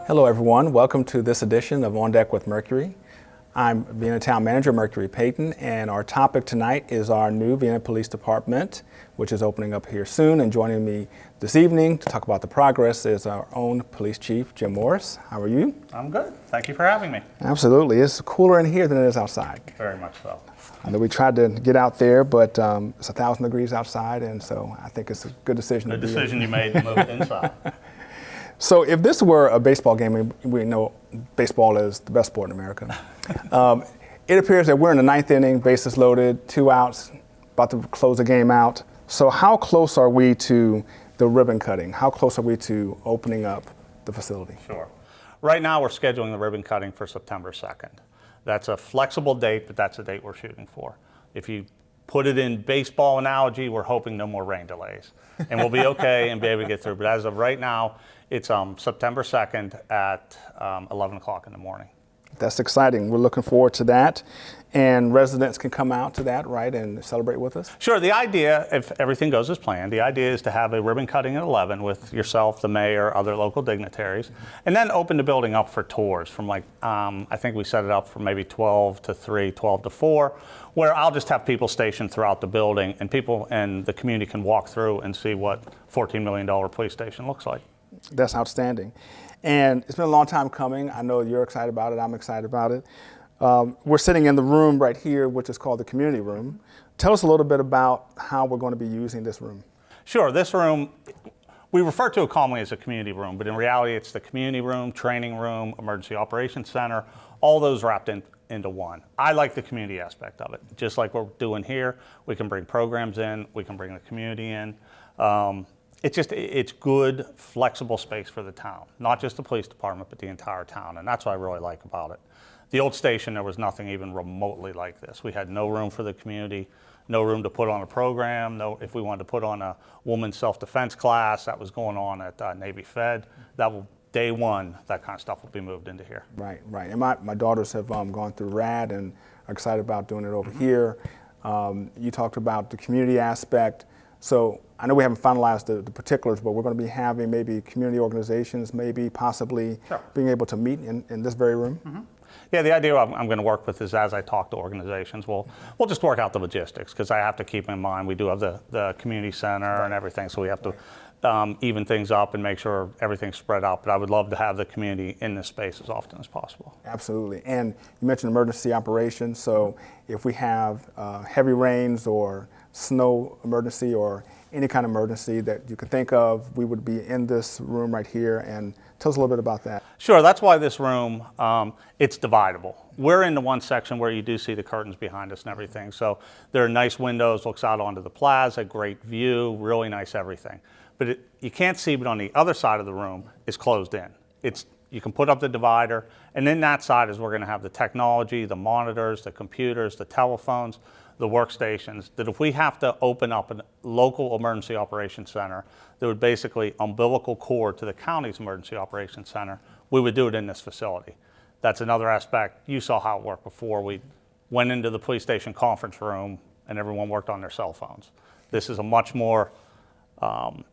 Hello everyone, welcome to this edition of On Deck with Mercury. I'm Vienna Town Manager Mercury Payton, and our topic tonight is our new Vienna Police Department, which is opening up here soon. And joining me this evening to talk about the progress is our own Police Chief, Jim Morris. How are you? I'm good. Thank you for having me. Absolutely. It's cooler in here than it is outside. Very much so. I know we tried to get out there, but it's 1,000 degrees outside, and so I think it's a good decision. Good decision you made to move it inside. So if this were a baseball game, we know baseball is the best sport in America. It appears that we're in the ninth inning, bases loaded, 2 outs, about to close the game out. So how close are we to the ribbon cutting? How close are we to opening up the facility? Sure. Right now we're scheduling the ribbon cutting for September 2nd. That's a flexible date, but that's the date we're shooting for. If you put it in baseball analogy, we're hoping no more rain delays. And we'll be okay and be able to get through. But as of right now, it's September 2nd at 11 o'clock in the morning. That's exciting. We're looking forward to that. And residents can come out to that, right, and celebrate with us? Sure. The idea, if everything goes as planned, the idea is to have a ribbon cutting at 11 with yourself, the mayor, other local dignitaries, and then open the building up for tours from I think we set it up for maybe 12 to 3, 12 to 4, where I'll just have people stationed throughout the building, and people and the community can walk through and see what $14 million police station looks like. That's outstanding. And it's been a long time coming. I know you're excited about it. I'm excited about it. We're sitting in the room right here, which is called the community room. Tell us a little bit about how we're going to be using this room. Sure. This room, we refer to it commonly as a community room, but in reality, it's the community room, training room, emergency operations center, all those wrapped into one. I like the community aspect of it. Just like we're doing here, we can bring programs in, we can bring the community in. It's good, flexible space for the town, not just the police department, but the entire town, and that's what I really like about it. The old station, there was nothing even remotely like this. We had no room for the community, no room to put on a program. If we wanted to put on a woman's self-defense class, that was going on at Navy Fed. Day one, that kind of stuff will be moved into here. Right. And my daughters have gone through RAD and are excited about doing it over here. You talked about the community aspect. So I know we haven't finalized the particulars, but we're going to be having maybe community organizations, maybe possibly being able to meet in this very room. Mm-hmm. Yeah, the idea I'm going to work with is as I talk to organizations, we'll just work out the logistics, because I have to keep in mind we do have the community center and everything, so we have to even things up and make sure everything's spread out. But I would love to have the community in this space as often as possible. Absolutely. And you mentioned emergency operations, so if we have heavy rains or snow emergency or any kind of emergency that you could think of, we would be in this room right here. And tell us a little bit about that. Sure, that's why this room, it's dividable. We're in the one section where you do see the curtains behind us and everything. So there are nice windows, looks out onto the plaza, great view, really nice everything. But you can't see, but on the other side of the room is closed in. You can put up the divider, and then that side is we're going to have the technology, the monitors, the computers, the telephones, the workstations, that if we have to open up a local emergency operations center that would basically umbilical cord to the county's emergency operations center, we would do it in this facility. That's another aspect. You saw how it worked before. We went into the police station conference room and everyone worked on their cell phones. This is a much more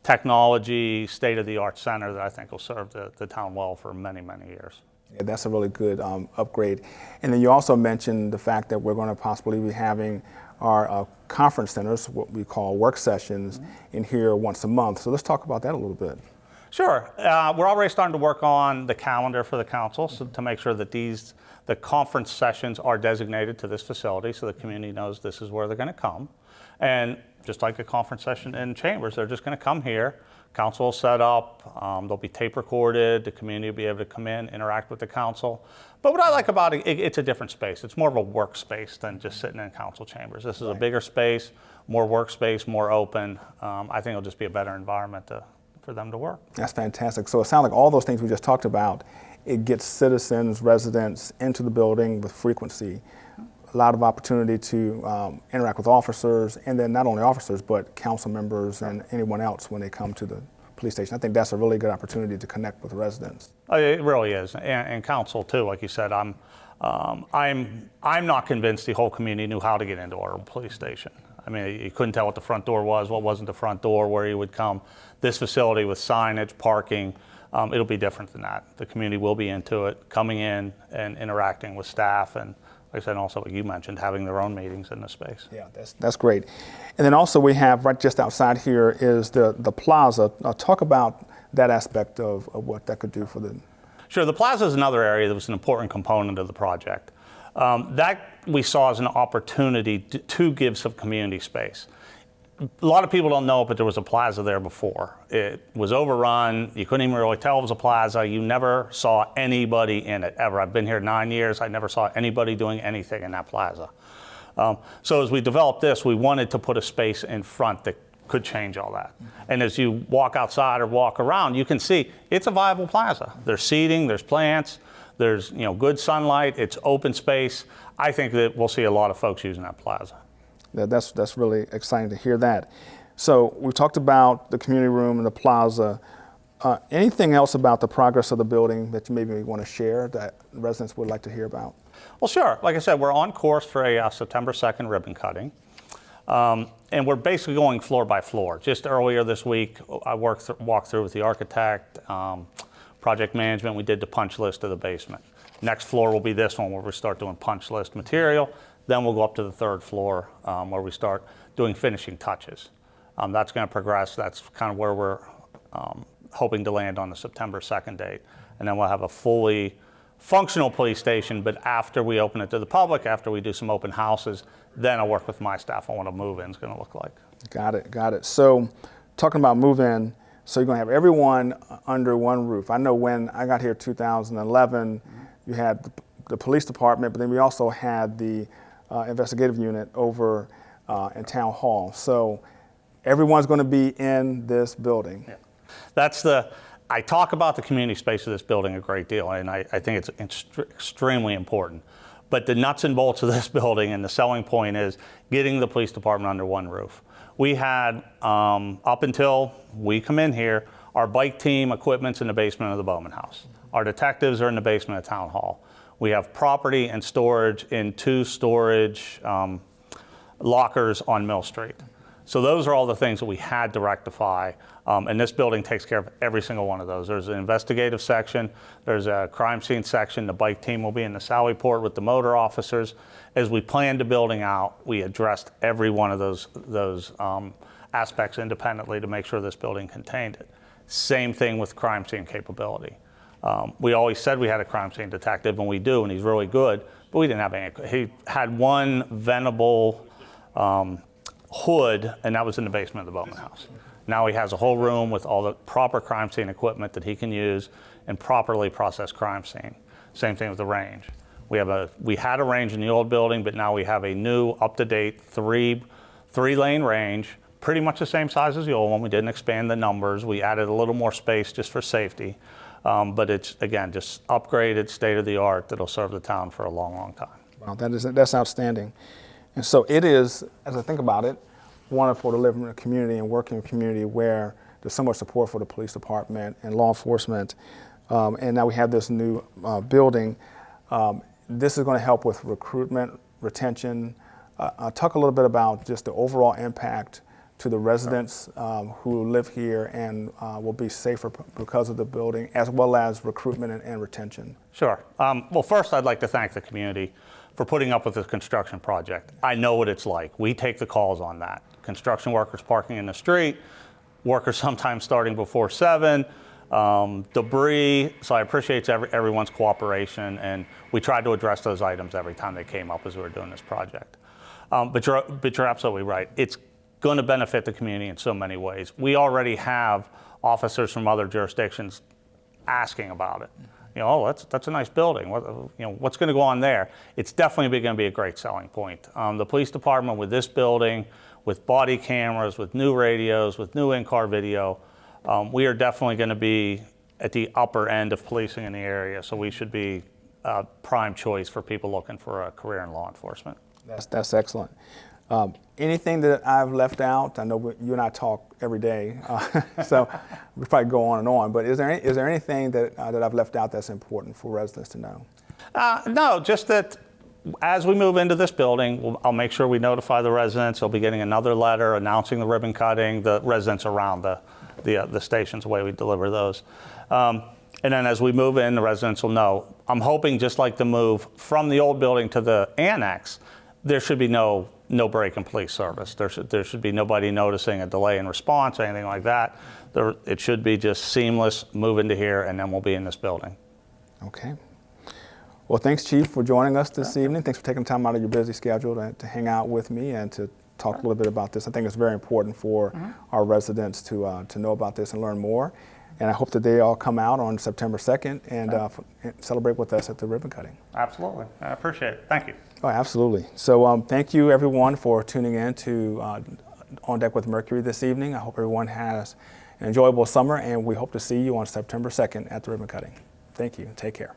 technology, state-of-the-art center that I think will serve the town well for many, many years. Yeah, that's a really good upgrade. And then you also mentioned the fact that we're going to possibly be having our conference centers, what we call work sessions, in here once a month. So let's talk about that a little bit. Sure. We're already starting to work on the calendar for the council to make sure that the conference sessions are designated to this facility so the community knows this is where they're going to come. And just like a conference session in chambers, they're just going to come here. Council will set up, they'll be tape recorded, the community will be able to come in, interact with the council. But what I like about it, it's a different space. It's more of a workspace than just sitting in council chambers. This is a bigger space, more workspace, more open. I think it'll just be a better environment for them to work. That's fantastic. So it sounds like all those things we just talked about, it gets citizens, residents into the building with frequency. A lot of opportunity to interact with officers, and then not only officers, but council members and anyone else when they come to the police station. I think that's a really good opportunity to connect with residents. It really is, and council too. Like you said, I'm not convinced the whole community knew how to get into our police station. I mean, you couldn't tell what the front door was, what wasn't the front door, where you would come. This facility with signage, parking, It'll be different than that. The community will be into it, coming in and interacting with staff, and like I said, also what you mentioned, having their own meetings in the space. Yeah, that's great. And then also we have right just outside here is the plaza. Talk about that aspect of what that could do for the... Sure, the plaza is another area that was an important component of the project. That we saw as an opportunity to give some community space. A lot of people don't know, but there was a plaza there before. It was overrun. You couldn't even really tell it was a plaza. You never saw anybody in it, ever. I've been here 9 years. I never saw anybody doing anything in that plaza. So as we developed this, we wanted to put a space in front that could change all that. And as you walk outside or walk around, you can see it's a viable plaza. There's seating, there's plants, there's good sunlight, it's open space. I think that we'll see a lot of folks using that plaza. That's really exciting to hear that. So we talked about the community room and the plaza. Anything else about the progress of the building that you maybe want to share that residents would like to hear about? Well, sure. Like I said, we're on course for a September 2nd ribbon cutting. And we're basically going floor by floor. Just earlier this week, I walked through with the architect, project management. We did the punch list of the basement. Next floor will be this one where we start doing punch list material. Then we'll go up to the third floor where we start doing finishing touches. That's going to progress. That's kind of where we're hoping to land on the September 2nd date. And then we'll have a fully functional police station, but after we open it to the public, after we do some open houses, then I'll work with my staff on what a move-in is going to look like. Got it. So talking about move-in, so you're going to have everyone under one roof. I know when I got here in 2011, you had the police department, but then we also had the investigative unit over in town hall. So everyone's going to be in this building. Yeah. I talk about the community space of this building a great deal, and I think it's extremely important. But the nuts and bolts of this building and the selling point is getting the police department under one roof. We had, up until we come in here, our bike team equipment's in the basement of the Bowman House. Our detectives are in the basement of Town Hall. We have property and storage in 2 storage lockers on Mill Street. So those are all the things that we had to rectify, and this building takes care of every single one of those. There's an investigative section, there's a crime scene section, the bike team will be in the Sally Port with the motor officers. As we planned the building out, we addressed every one of those aspects independently to make sure this building contained it. Same thing with crime scene capability. We always said we had a crime scene detective, and we do, and he's really good, but we didn't have any. He had one venable hood, and that was in the basement of the Bowman House. Now he has a whole room with all the proper crime scene equipment that he can use and properly process crime scene. Same thing with the range. We had a range in the old building, but now we have a new, up-to-date three-lane range, pretty much the same size as the old one. We didn't expand the numbers. We added a little more space just for safety. But it's, again, just upgraded, state-of-the-art that'll serve the town for a long, long time. Wow, that's outstanding. And so it is, as I think about it, wonderful to live in a community and work in a community where there's so much support for the police department and law enforcement. And now we have this new building. This is going to help with recruitment, retention. Talk a little bit about just the overall impact to the residents who live here and will be safer because of the building, as well as recruitment and retention. Sure. Well, first I'd like to thank the community for putting up with this construction project. I know what it's like. We take the calls on that. Construction workers parking in the street, workers sometimes starting before 7, debris. So I appreciate everyone's cooperation, and we tried to address those items every time they came up as we were doing this project. But you're absolutely right. It's going to benefit the community in so many ways. We already have officers from other jurisdictions asking about it. Oh, that's a nice building. What's going to go on there? It's definitely going to be a great selling point. The police department with this building, with body cameras, with new radios, with new in-car video, we are definitely going to be at the upper end of policing in the area. So we should be a prime choice for people looking for a career in law enforcement. That's excellent. Anything that I've left out? I know you and I talk every day, so we probably go on and on. But is there anything that I've left out that's important for residents to know? No, just that as we move into this building, I'll make sure we notify the residents. They'll be getting another letter announcing the ribbon cutting. The residents around the station's the way we deliver those. And then as we move in, the residents will know. I'm hoping, just like the move from the old building to the annex, there should be no break in police service. There should be nobody noticing a delay in response or anything like that. It should be just seamless, move into here, and then we'll be in this building. Okay. Well, thanks, Chief, for joining us this evening. Thanks for taking time out of your busy schedule to hang out with me and to talk a little bit about this. I think it's very important for our residents to know about this and learn more. And I hope that they all come out on September 2nd and celebrate with us at the ribbon cutting. Absolutely. I appreciate it. Thank you. Oh, absolutely. So thank you, everyone, for tuning in to On Deck with Mercury this evening. I hope everyone has an enjoyable summer, and we hope to see you on September 2nd at the ribbon cutting. Thank you. Take care.